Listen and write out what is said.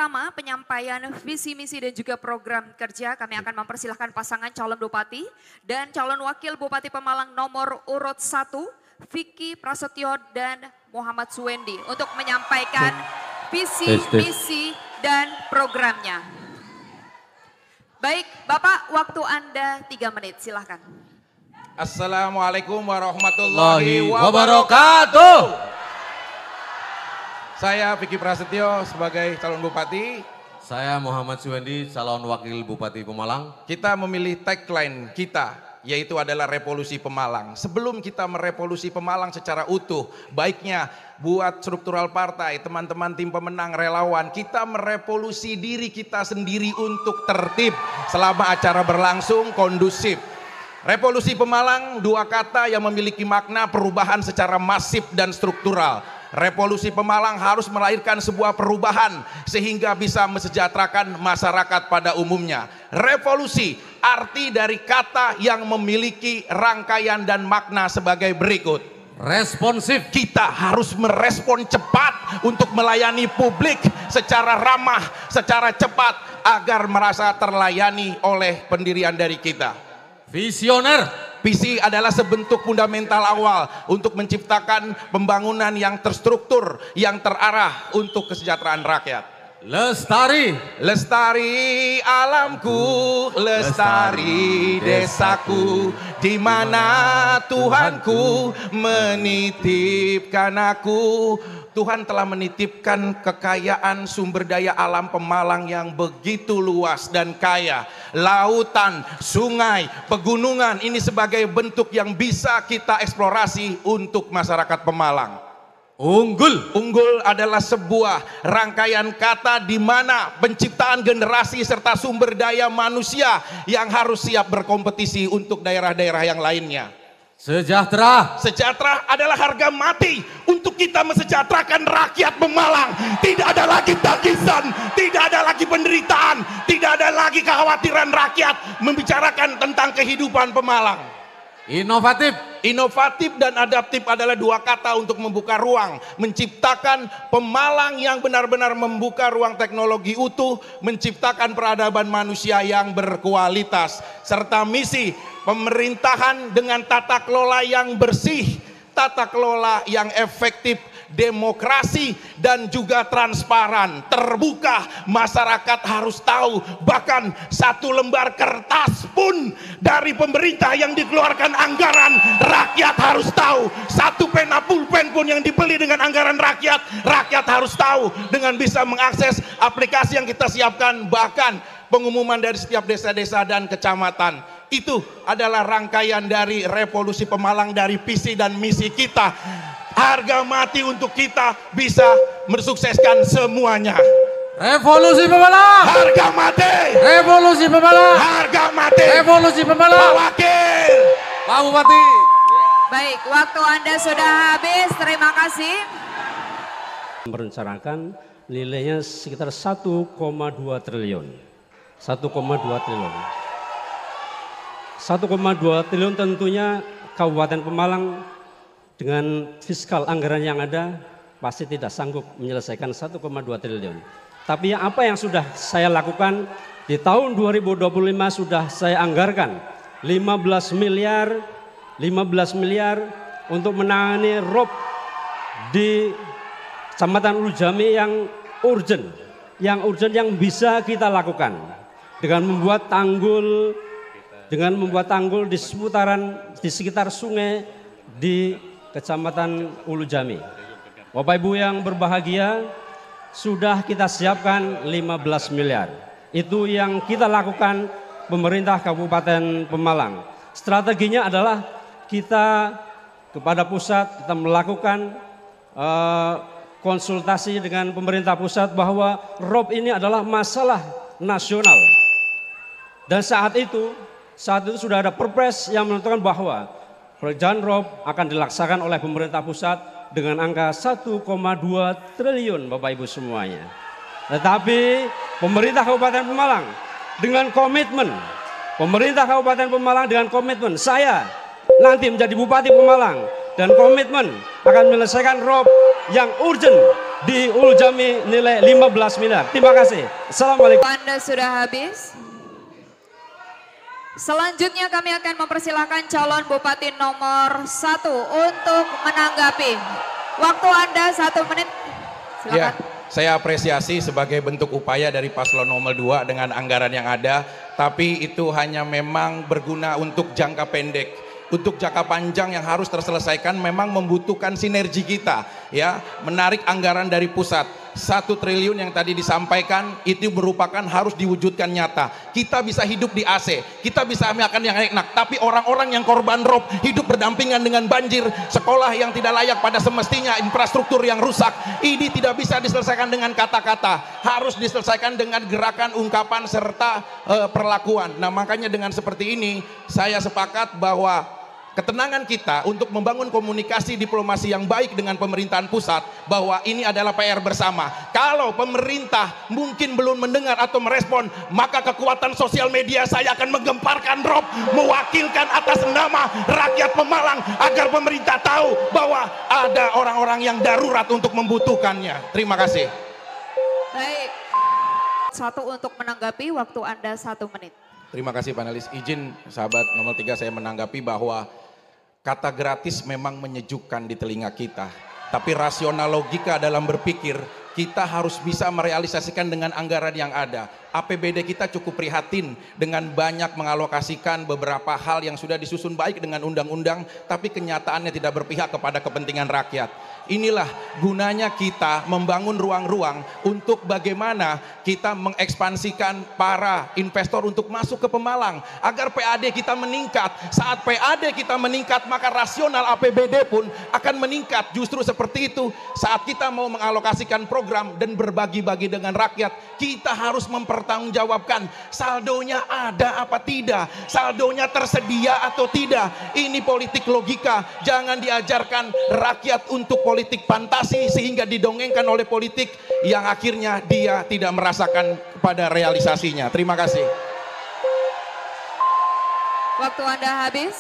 pertama penyampaian visi misi dan juga program kerja, kami akan mempersilahkan pasangan calon bupati dan calon wakil Bupati Pemalang nomor urut 1, Vicky Prasetyo dan Muhammad Suwendi untuk menyampaikan visi misi dan programnya. Baik, Bapak, waktu Anda 3 menit, silahkan. Assalamualaikum warahmatullahi wabarakatuh. Saya Vicky Prasetyo sebagai calon bupati. Saya Muhammad Suwendi, calon wakil Bupati Pemalang. Kita memilih tagline kita, yaitu adalah revolusi Pemalang. Sebelum kita merevolusi Pemalang secara utuh, baiknya buat struktural partai, teman-teman tim pemenang, relawan, kita merevolusi diri kita sendiri untuk tertib selama acara berlangsung kondusif. Revolusi Pemalang, 2 kata yang memiliki makna perubahan secara masif dan struktural. Revolusi Pemalang harus melahirkan sebuah perubahan sehingga bisa mesejahterakan masyarakat pada umumnya. Revolusi, arti dari kata yang memiliki rangkaian dan makna sebagai berikut. Responsif. Kita harus merespon cepat untuk melayani publik secara ramah, secara cepat agar merasa terlayani oleh pendirian dari kita. Visioner. Visi adalah sebentuk fundamental awal untuk menciptakan pembangunan yang terstruktur, yang terarah untuk kesejahteraan rakyat. Lestari. Lestari alamku, lestari desaku, di mana Tuhanku menitipkan aku. Tuhan telah menitipkan kekayaan sumber daya alam Pemalang yang begitu luas dan kaya. Lautan, sungai, pegunungan, ini sebagai bentuk yang bisa kita eksplorasi untuk masyarakat Pemalang. Unggul. Unggul adalah sebuah rangkaian kata di mana penciptaan generasi serta sumber daya manusia yang harus siap berkompetisi untuk daerah-daerah yang lainnya. Sejahtera. Sejahtera adalah harga mati untuk kita mesejahterakan rakyat Pemalang. Tidak ada lagi tangisan, tidak ada lagi penderitaan, tidak ada lagi kekhawatiran rakyat membicarakan tentang kehidupan Pemalang. Inovatif. Inovatif dan adaptif adalah 2 kata untuk membuka ruang, menciptakan Pemalang yang benar-benar membuka ruang teknologi utuh, menciptakan peradaban manusia yang berkualitas, serta misi pemerintahan dengan tata kelola yang bersih, tata kelola yang efektif, demokrasi dan juga transparan, terbuka. Masyarakat harus tahu, bahkan 1 lembar kertas pun dari pemerintah yang dikeluarkan anggaran, rakyat harus tahu. 1 pena pulpen pun yang dibeli dengan anggaran rakyat, rakyat harus tahu dengan bisa mengakses aplikasi yang kita siapkan, bahkan pengumuman dari setiap desa-desa dan kecamatan. Itu adalah rangkaian dari revolusi Pemalang, dari visi dan misi kita. Harga mati untuk kita bisa mensukseskan semuanya. Revolusi Pemalang. Harga mati. Revolusi Pemalang. Harga mati. Revolusi Pemalang. Pak Wakil. Pak Bupati. Baik, waktu Anda sudah habis, terima kasih. Merencanakan nilainya sekitar 1,2 triliun. 1,2 triliun. 1,2 triliun tentunya Kabupaten Pemalang dengan fiskal anggaran yang ada pasti tidak sanggup menyelesaikan 1,2 triliun. Tapi apa yang sudah saya lakukan di tahun 2025 sudah saya anggarkan 15 miliar untuk menangani rob di Kecamatan Ulu Jami yang urgent yang bisa kita lakukan dengan membuat tanggul di sekitar sungai di Kecamatan Ulu Jami. Bapak Ibu yang berbahagia, sudah kita siapkan 15 miliar. Itu yang kita lakukan pemerintah Kabupaten Pemalang. Strateginya adalah kita kepada pusat, kita melakukan konsultasi dengan pemerintah pusat bahwa rob ini adalah masalah nasional. Dan saat itu sudah ada perpres yang menentukan bahwa pekerjaan rob akan dilaksanakan oleh pemerintah pusat dengan angka 1,2 triliun Bapak Ibu semuanya. Tetapi pemerintah Kabupaten Pemalang dengan komitmen, saya nanti menjadi Bupati Pemalang dan komitmen akan menyelesaikan rob yang urgent di Uljami nilai 15 miliar. Terima kasih. Assalamualaikum. Anda sudah habis. Selanjutnya kami akan mempersilahkan calon bupati nomor 1 untuk menanggapi. Waktu Anda 1 menit. Silakan. Ya, saya apresiasi sebagai bentuk upaya dari paslon nomor 2 dengan anggaran yang ada, tapi itu hanya memang berguna untuk jangka pendek. Untuk jangka panjang yang harus terselesaikan memang membutuhkan sinergi kita, ya, menarik anggaran dari pusat. 1 triliun yang tadi disampaikan itu merupakan harus diwujudkan nyata. Kita bisa hidup di AC, kita bisa makan yang enak, tapi orang-orang yang korban rob hidup berdampingan dengan banjir, sekolah yang tidak layak pada semestinya, infrastruktur yang rusak, ini tidak bisa diselesaikan dengan kata-kata, harus diselesaikan dengan gerakan, ungkapan, serta perlakuan. Nah, makanya dengan seperti ini saya sepakat bahwa ketenangan kita untuk membangun komunikasi diplomasi yang baik dengan pemerintahan pusat, bahwa ini adalah PR bersama. Kalau pemerintah mungkin belum mendengar atau merespon, maka kekuatan sosial media saya akan menggemparkan rob, mewakilkan atas nama rakyat Pemalang agar pemerintah tahu bahwa ada orang-orang yang darurat untuk membutuhkannya. Terima kasih. Baik. 1 untuk menanggapi, waktu Anda 1 menit. Terima kasih panelis. Izin sahabat nomor 3 saya menanggapi bahwa kata gratis memang menyejukkan di telinga kita. Tapi rasional logika dalam berpikir, kita harus bisa merealisasikan dengan anggaran yang ada. APBD kita cukup prihatin dengan banyak mengalokasikan beberapa hal yang sudah disusun baik dengan undang-undang, tapi kenyataannya tidak berpihak kepada kepentingan rakyat. Inilah gunanya kita membangun ruang-ruang untuk bagaimana kita mengekspansikan para investor untuk masuk ke Pemalang agar PAD kita meningkat. Saat PAD kita meningkat, maka rasional APBD pun akan meningkat. Justru seperti itu, saat kita mau mengalokasikan program dan berbagi-bagi dengan rakyat, kita harus mempertanggungjawabkan saldonya ada apa tidak, saldonya tersedia atau tidak. Ini politik logika, jangan diajarkan rakyat untuk politik fantasi sehingga didongengkan oleh politik yang akhirnya dia tidak merasakan pada realisasinya. Terima kasih. Waktu Anda habis.